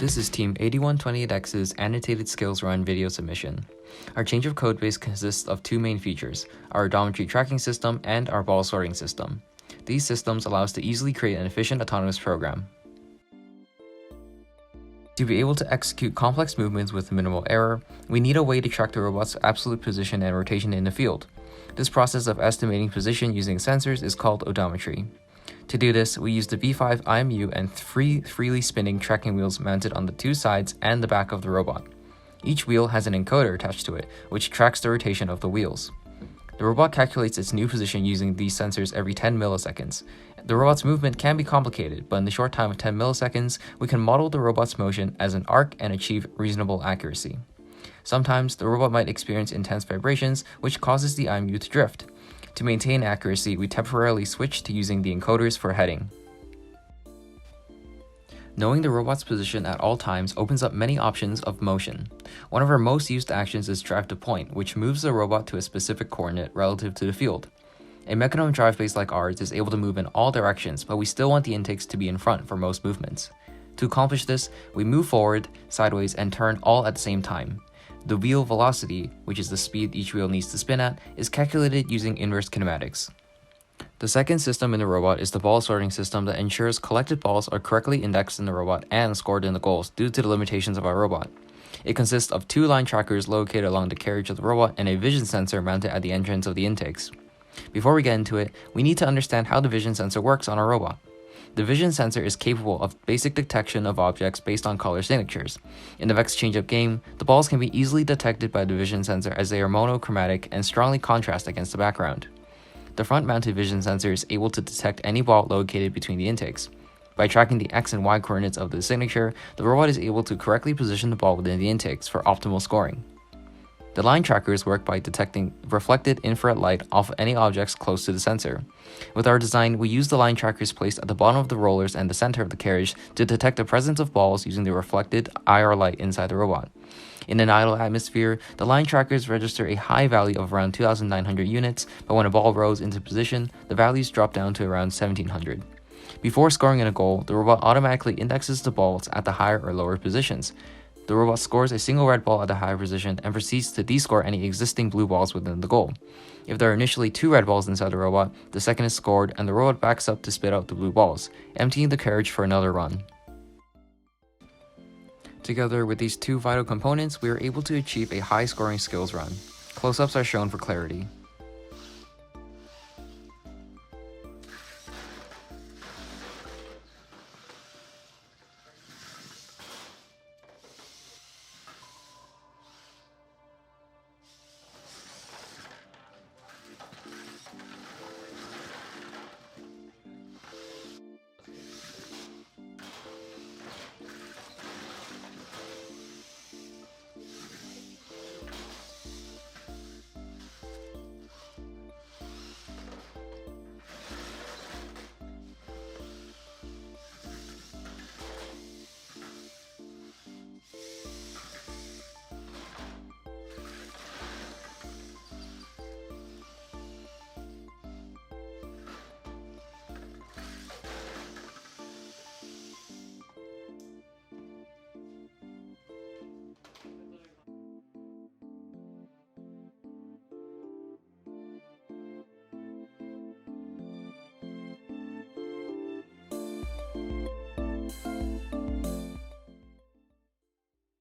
This is Team 8128X's Annotated Skills Run video submission. Our change of code base consists of two main features, our Odometry tracking system and our ball sorting system. These systems allow us to easily create an efficient autonomous program. To be able to execute complex movements with minimal error, we need a way to track the robot's absolute position and rotation in the field. This process of estimating position using sensors is called odometry. To do this, we use the V5 IMU and three freely spinning tracking wheels mounted on the two sides and the back of the robot. Each wheel has an encoder attached to it, which tracks the rotation of the wheels. The robot calculates its new position using these sensors every 10 milliseconds. The robot's movement can be complicated, but in the short time of 10 milliseconds, we can model the robot's motion as an arc and achieve reasonable accuracy. Sometimes, the robot might experience intense vibrations, which causes the IMU to drift. To maintain accuracy, we temporarily switch to using the encoders for heading. Knowing the robot's position at all times opens up many options of motion. One of our most used actions is drive to point, which moves the robot to a specific coordinate relative to the field. A mechanism drive base like ours is able to move in all directions, but we still want the intakes to be in front for most movements. To accomplish this, we move forward, sideways, and turn all at the same time. The wheel velocity, which is the speed each wheel needs to spin at, is calculated using inverse kinematics. The second system in the robot is the ball sorting system that ensures collected balls are correctly indexed in the robot and scored in the goals due to the limitations of our robot. It consists of two line trackers located along the carriage of the robot and a vision sensor mounted at the entrance of the intakes. Before we get into it, we need to understand how the vision sensor works on our robot. The vision sensor is capable of basic detection of objects based on color signatures. In the VEX change-up game, the balls can be easily detected by the vision sensor as they are monochromatic and strongly contrast against the background. The front-mounted vision sensor is able to detect any ball located between the intakes. By tracking the X and Y coordinates of the signature, the robot is able to correctly position the ball within the intakes for optimal scoring. The line trackers work by detecting reflected infrared light off any objects close to the sensor. With our design, we use the line trackers placed at the bottom of the rollers and the center of the carriage to detect the presence of balls using the reflected IR light inside the robot. In an idle atmosphere, the line trackers register a high value of around 2,900 units, but when a ball rolls into position, the values drop down to around 1,700. Before scoring in a goal, the robot automatically indexes the balls at the higher or lower positions. The robot scores a single red ball at the higher position and proceeds to descore any existing blue balls within the goal. If there are initially two red balls inside the robot, the second is scored and the robot backs up to spit out the blue balls, emptying the carriage for another run. Together with these two vital components, we are able to achieve a high scoring skills run. Close-ups are shown for clarity.